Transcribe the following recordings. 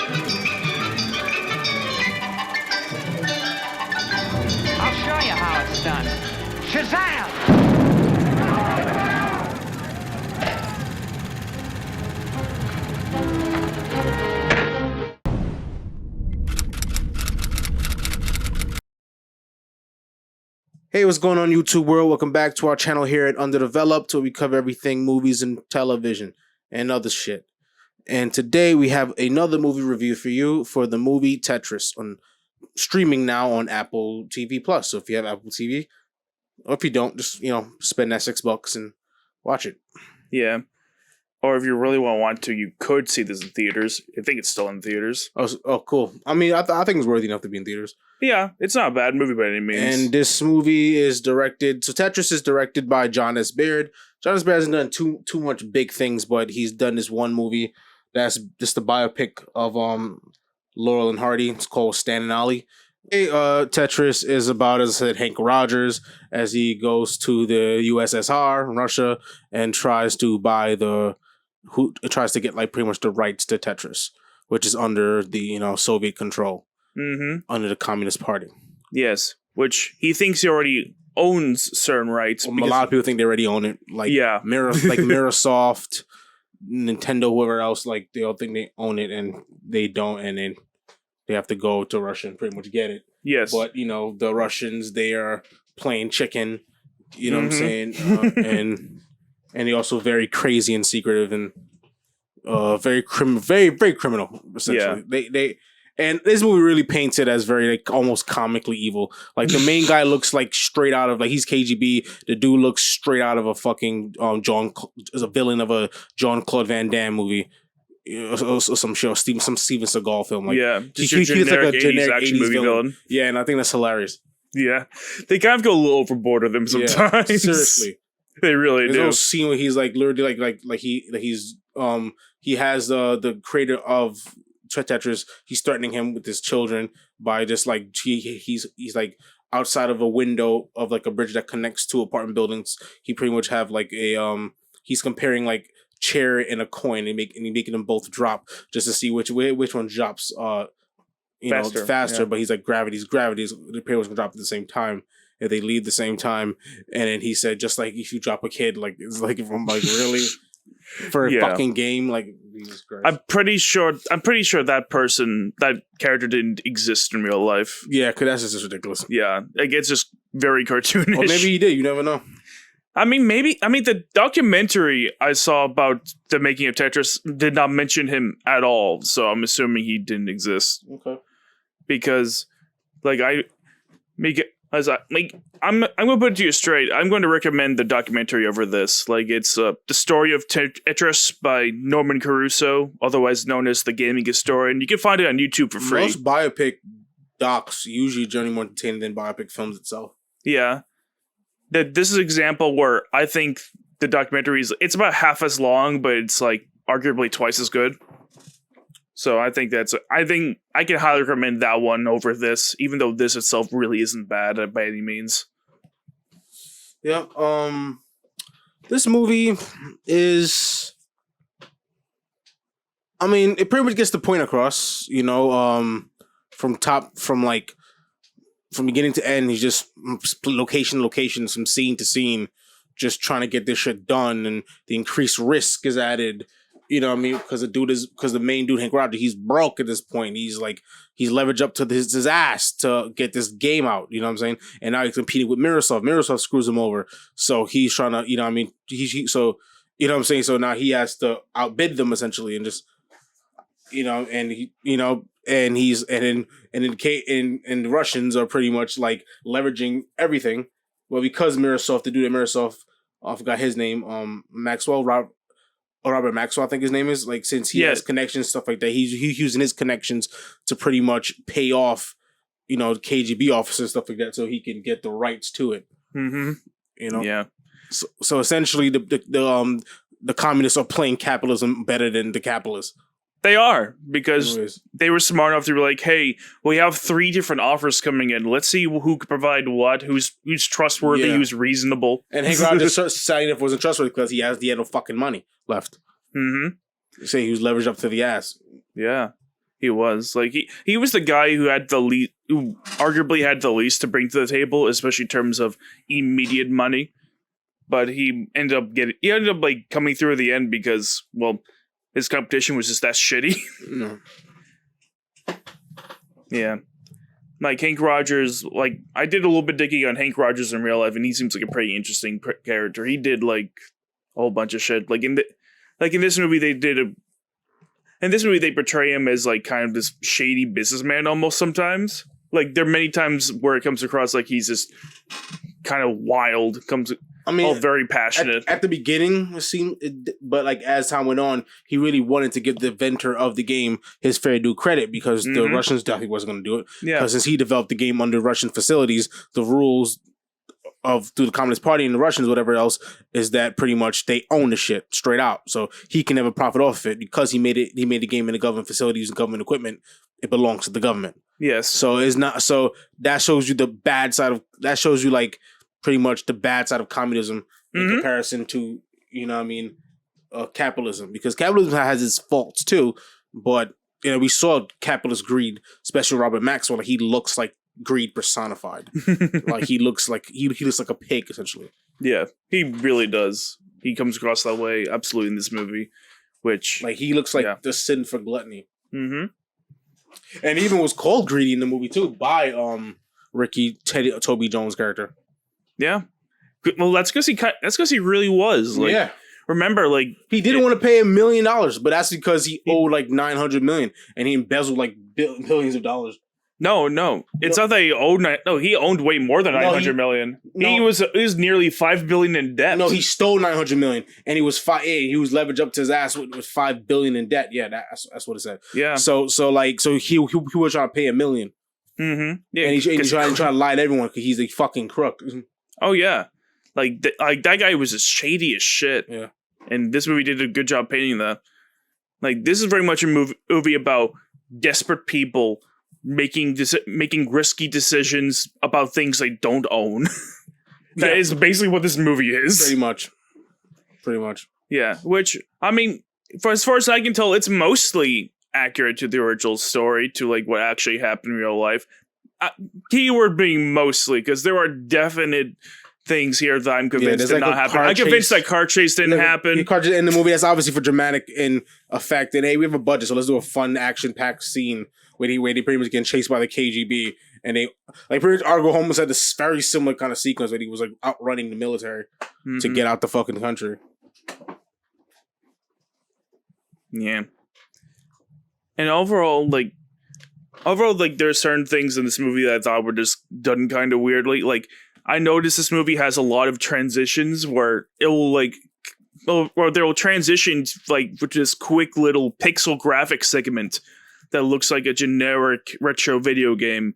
I'll show you how it's done. Shazam! Hey, what's going on, YouTube world? Welcome back to our channel here at Underdeveloped, where we cover everything movies and television and other shit. And today we have another movie review for you for the movie Tetris, on streaming now on Apple TV Plus. So if you have Apple TV, or if you don't, just spend that $6 and watch it. Yeah. Or if you really want to, you could see this in theaters. I think it's still in theaters. Oh, cool. I mean, I think it's worthy enough to be in theaters. Yeah, it's not a bad movie by any means. And this movie is directed... So Tetris is directed by John S. Baird. John S. Baird hasn't done too much big things, but he's done this one movie that's just a biopic of Laurel and Hardy. It's called Stan and Ollie. Tetris is about, as I said, Henk Rogers as he goes to the USSR, Russia, and tries to get like pretty much the rights to Tetris, which is under the Soviet control, under the Communist Party. Yes, which he thinks he already owns certain rights. Well, a lot of people think they already own it, like Microsoft, Nintendo, whoever else. Like they all think they own it, and they don't, and then they have to go to Russia and pretty much get it. Yes, but the Russians, they are playing chicken. You know what I'm saying? And they're also very crazy and secretive and very criminal, essentially. Yeah. And this movie really paints it as very almost comically evil. Like the main guy looks like straight out of he's KGB. The dude looks straight out of a fucking as a villain of a Jean-Claude Van Damme movie. Or some show, some Steven Seagal film. Like, yeah, just he's like a generic 80s movie villain. Yeah, and I think that's hilarious. Yeah, they kind of go a little overboard with him sometimes. Yeah, seriously. They really do. There's a scene where he's like literally he has the creator of Tetris. He's threatening him with his children by just like he's like outside of a window of like a bridge that connects two apartment buildings. He pretty much have like a he's comparing like chair and a coin and making them both drop just to see which one drops faster. Yeah. But he's like gravity's the pair was gonna drop at the same time. If they leave the same time, and then he said, just like if you drop a kid, like it's like if I'm like really for a fucking game, like Jesus Christ. I'm pretty sure that character didn't exist in real life. Yeah, because that's just ridiculous. Yeah, like it's just very cartoonish. Or maybe he did. You never know. I mean, the documentary I saw about the making of Tetris did not mention him at all, so I'm assuming he didn't exist. Okay. Because, I'm gonna put it to you straight. I'm going to recommend the documentary over this. Like, it's the story of Tetris by Norman Caruso, otherwise known as the gaming historian. You can find it on YouTube for free. Most biopic docs usually generally more entertaining than biopic films itself. Yeah, this is an example where I think the documentary it's about half as long, but it's like arguably twice as good. So I think I can highly recommend that one over this, even though this itself really isn't bad by any means. Yeah. This movie is, I mean, it pretty much gets the point across, from beginning to end. He's just location, from scene to scene, just trying to get this shit done, and the increased risk is added. You know what I mean? Because the main dude, Henk Rogers, he's broke at this point. He's leveraged up to his ass to get this game out. You know what I'm saying? And now he's competing with Mirosov. Mirosov screws him over. So he's trying to, you know what I mean? So, you know what I'm saying? So now he has to outbid them essentially, and just, and the Russians are pretty much like leveraging everything. Well, because Mirosov, the dude at Mirosov, I forgot his name, Maxwell, Robert Maxwell, I think his name is, like, since he has connections, stuff like that, he's using his connections to pretty much pay off, KGB officers, stuff like that, so he can get the rights to it. Mm-hmm. Yeah. So essentially, the communists are playing capitalism better than the capitalists. They are, because they were smart enough to be like, hey, we have 3 different offers coming in. Let's see who can provide what, who's trustworthy, who's reasonable. And Henk Rogers decided if wasn't trustworthy because he had no fucking money left. Mm-hmm. Say he was leveraged up to the ass. Yeah. He was like he was the guy who had who arguably had the least to bring to the table, especially in terms of immediate money. But he ended up like coming through at the end because, well, his competition was just that shitty. No. Yeah. Like Henk Rogers, like I did a little bit digging on Henk Rogers in real life, and he seems like a pretty interesting character. He did like a whole bunch of shit. Like in this movie, they portray him as like kind of this shady businessman almost sometimes. Like there are many times where it comes across like he's just kind of wild, all very passionate. At the beginning, it seemed, but like as time went on, he really wanted to give the inventor of the game his fair due credit because the Russians definitely wasn't going to do it. Yeah. Because since he developed the game under Russian facilities, the rules through the Communist Party and the Russians, whatever else, is that pretty much they own the shit straight out. So he can never profit off of it because he made the game in the government facilities and government equipment. It belongs to the government. Yes. So it's not. So that shows you the bad side of. That shows you like pretty much the bad side of communism in comparison to, you know what I mean, capitalism. Because capitalism has its faults too, but you know we saw capitalist greed, especially Robert Maxwell. He looks like greed personified. Like he looks like a pig essentially. Yeah, he really does. He comes across that way absolutely in this movie, which like he looks like the sin for gluttony. Mm-hmm. And even was called greedy in the movie too by Toby Jones' character. Yeah, well, that's because he really was. Like, yeah. Remember, like he didn't want to pay $1 million, but that's because he owed like $900 million, and he embezzled like billions of dollars. No, it's not that he owed. No, he owned way more than $900 million. He was nearly $5 billion in debt. No, he stole $900 million, and he was he was leveraged up to his ass with $5 billion in debt. Yeah, that's what it said. Yeah. So he was trying to pay $1 million. Mm-hmm. Yeah, and he's trying to lie to everyone because he's a fucking crook. Oh yeah, like that guy was as shady as shit. Yeah, and this movie did a good job painting that. Like this is very much a movie about desperate people making risky decisions about things they don't own. That is basically what this movie is. Pretty much. Yeah, which I mean, as far as I can tell, it's mostly accurate to the original story, to like what actually happened in real life. Keyword being mostly, because there are definite things here that I'm convinced did not happen. I'm convinced that car chase didn't happen. The car chase in the movie, that's obviously for dramatic in effect. And hey, we have a budget, so let's do a fun action-packed scene where they pretty much getting chased by the KGB. And they like pretty much Argo Holmes had this very similar kind of sequence where he was like outrunning the military to get out the fucking country. Yeah. And overall, there are certain things in this movie that I thought were just done kind of weirdly. Like, I noticed this movie has a lot of transitions where it will there will transition like with this quick little pixel graphic segment that looks like a generic retro video game,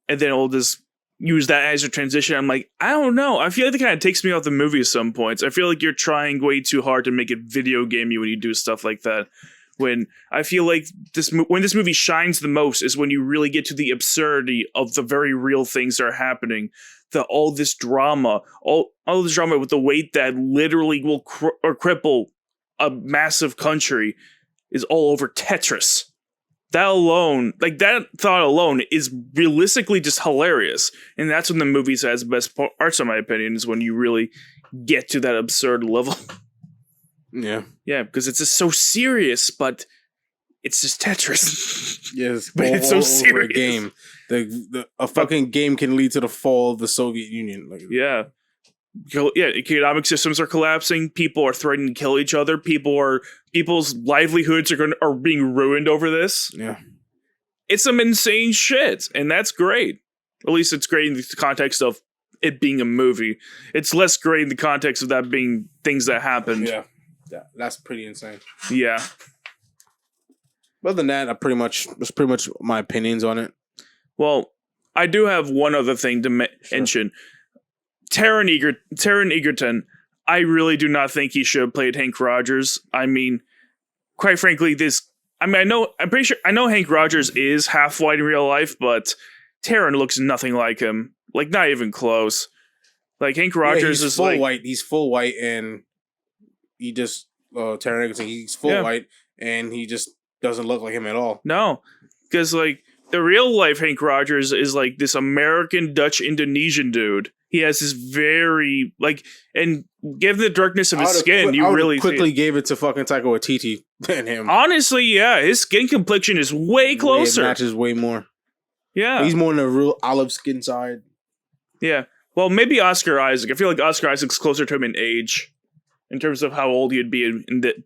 and then it'll just use that as a transition. I'm like, I don't know. I feel like it kind of takes me off the movie at some points. I feel like you're trying way too hard to make it video gamey when you do stuff like that. When I feel like when this movie shines the most is when you really get to the absurdity of the very real things that are happening. That all this drama with the weight that literally will cripple a massive country is all over Tetris. That thought alone is realistically just hilarious. And that's when the movies has the best parts, in my opinion, is when you really get to that absurd level. Yeah. Yeah, because it's just so serious, but it's just Tetris. Yes, but it's so serious. A game. A fucking game can lead to the fall of the Soviet Union. Like, yeah. Yeah, economic systems are collapsing. People are threatening to kill each other. People's livelihoods are being ruined over this. Yeah. It's some insane shit, and that's great. At least it's great in the context of it being a movie. It's less great in the context of that being things that happened. Yeah. That's pretty insane. Yeah. Other than that, that's pretty much my opinions on it. Well, I do have one other thing to mention. Taron Egerton, I really do not think he should have played Henk Rogers. I mean, quite frankly, I know Henk Rogers is half white in real life, but Taron looks nothing like him. Like, not even close. Like, Henk Rogers is full white. He's full white, and he just Taron Egerton. He's full white, and he just doesn't look like him at all. No, Because, like, the real life Henk Rogers is, like, this American Dutch Indonesian dude. He has this very, like, and given the darkness of his skin, you really quickly gave it to fucking Taika Waititi than him. Honestly, yeah, his skin complexion is way closer. It matches way more. Yeah. He's more on the real olive skin side. Yeah. Well, maybe Oscar Isaac. I feel like Oscar Isaac's closer to him in age, in terms of how old he'd be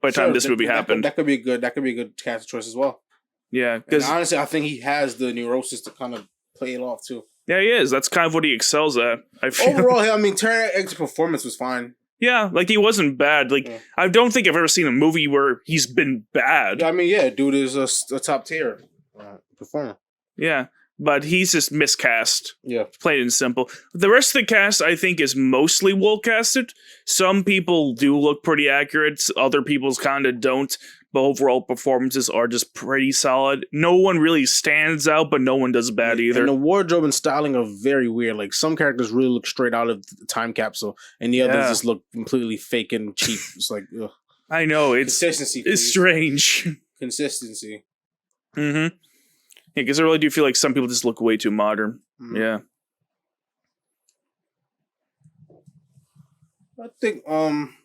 by the time this movie happened. That could be a good cast choice as well. Yeah, because honestly, I think he has the neurosis to kind of play it off too. Yeah, he is. That's kind of what he excels at. I feel. Overall, I mean, Taron Egerton's performance was fine. Yeah, like he wasn't bad. Like I don't think I've ever seen a movie where he's been bad. I mean, yeah, dude is a top tier performer. Yeah, but he's just miscast. Yeah, plain and simple. The rest of the cast, I think, is mostly well casted. Some people do look pretty accurate. Other people's kind of don't. But overall performances are just pretty solid. No one really stands out, but no one does bad either. And the wardrobe and styling are very weird. Like some characters really look straight out of the time capsule, and the others just look completely fake and cheap. It's like, ugh. I know it's consistency. It's strange. Consistency. Mm-hmm. Yeah, because I really do feel like some people just look way too modern. Mm-hmm. Yeah. I think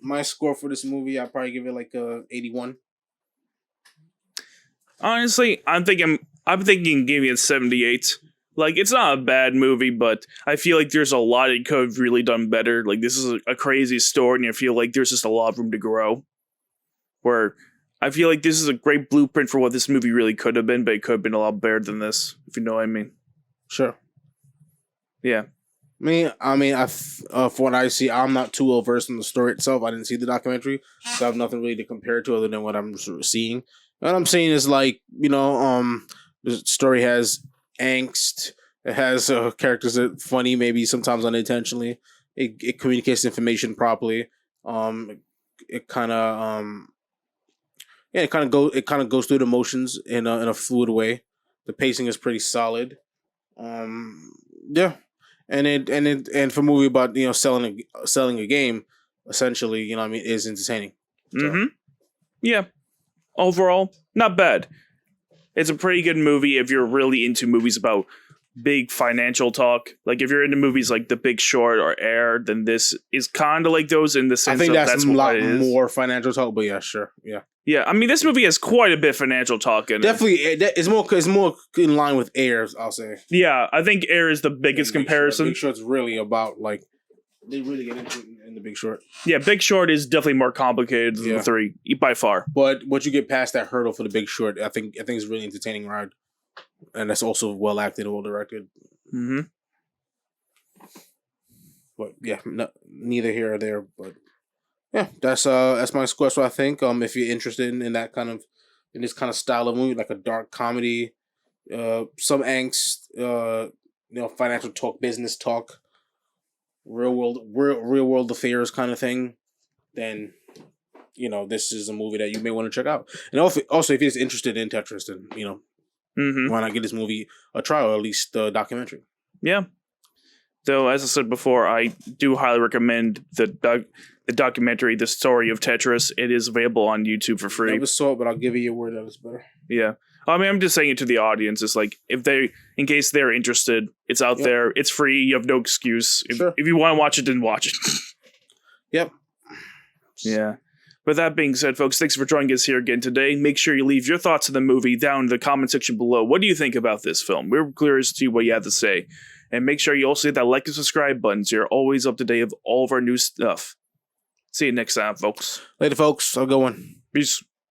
my score for this movie, I'd probably give it like a 81. Honestly, I'm thinking give me a 78. Like, it's not a bad movie, but I feel like there's a lot it could have really done better. Like, this is a crazy story, and I feel like there's just a lot of room to grow. Where I feel like this is a great blueprint for what this movie really could have been, but it could have been a lot better than this, if you know what I mean. Sure. Yeah. I mean, for what I see, I'm not too well versed in the story itself. I didn't see the documentary, so I have nothing really to compare it to other than what I'm seeing. What I'm saying is, like, you know, the story has angst. It has characters that are funny, maybe sometimes unintentionally. It communicates information properly. It kind of goes through the emotions in a fluid way. The pacing is pretty solid. Yeah, and for a movie about, you know, selling a game, essentially, you know what I mean, is entertaining. So. Mm-hmm. Yeah. Overall, not bad. It's a pretty good movie if you're really into movies about big financial talk. Like, if you're into movies like The Big Short or Air, then this is kind of like those in the sense I think that's a lot more is. Financial talk, but yeah, sure. Yeah. Yeah, I mean, this movie has quite a bit of financial talk in it. Definitely, it's more in line with Air, I'll say. Yeah, I think Air is the biggest comparison. Big Short's really about, like, they really get into it in The Big Short. Yeah, Big Short is definitely more complicated than the three, by far. But once you get past that hurdle for The Big Short, I think it's a really entertaining ride. And that's also well acted and well directed. Mm-hmm. But yeah, neither here or there. But yeah, that's my score. So I think if you're interested in that kind of this kind of style of movie, like a dark comedy, some angst, you know, financial talk, business talk, real world affairs kind of thing, then, you know, this is a movie that you may want to check out. And also if you're interested in Tetris, then, you know, why not give this movie a try, or at least the documentary? Yeah. Though, as I said before, I do highly recommend the documentary, The Story of Tetris. It is available on YouTube for free. Never saw it, but I'll give you your word that it's better. Yeah. I mean, I'm just saying it to the audience. It's like, in case they're interested, it's out there. It's free. You have no excuse. If you want to watch it, then watch it. Yep. Yeah. With that being said, folks, thanks for joining us here again today. Make sure you leave your thoughts of the movie down in the comment section below. What do you think about this film? We're curious to see what you have to say. And make sure you also hit that like and subscribe button so you're always up to date with all of our new stuff. See you next time, folks. Later, folks. Have a good one. Peace.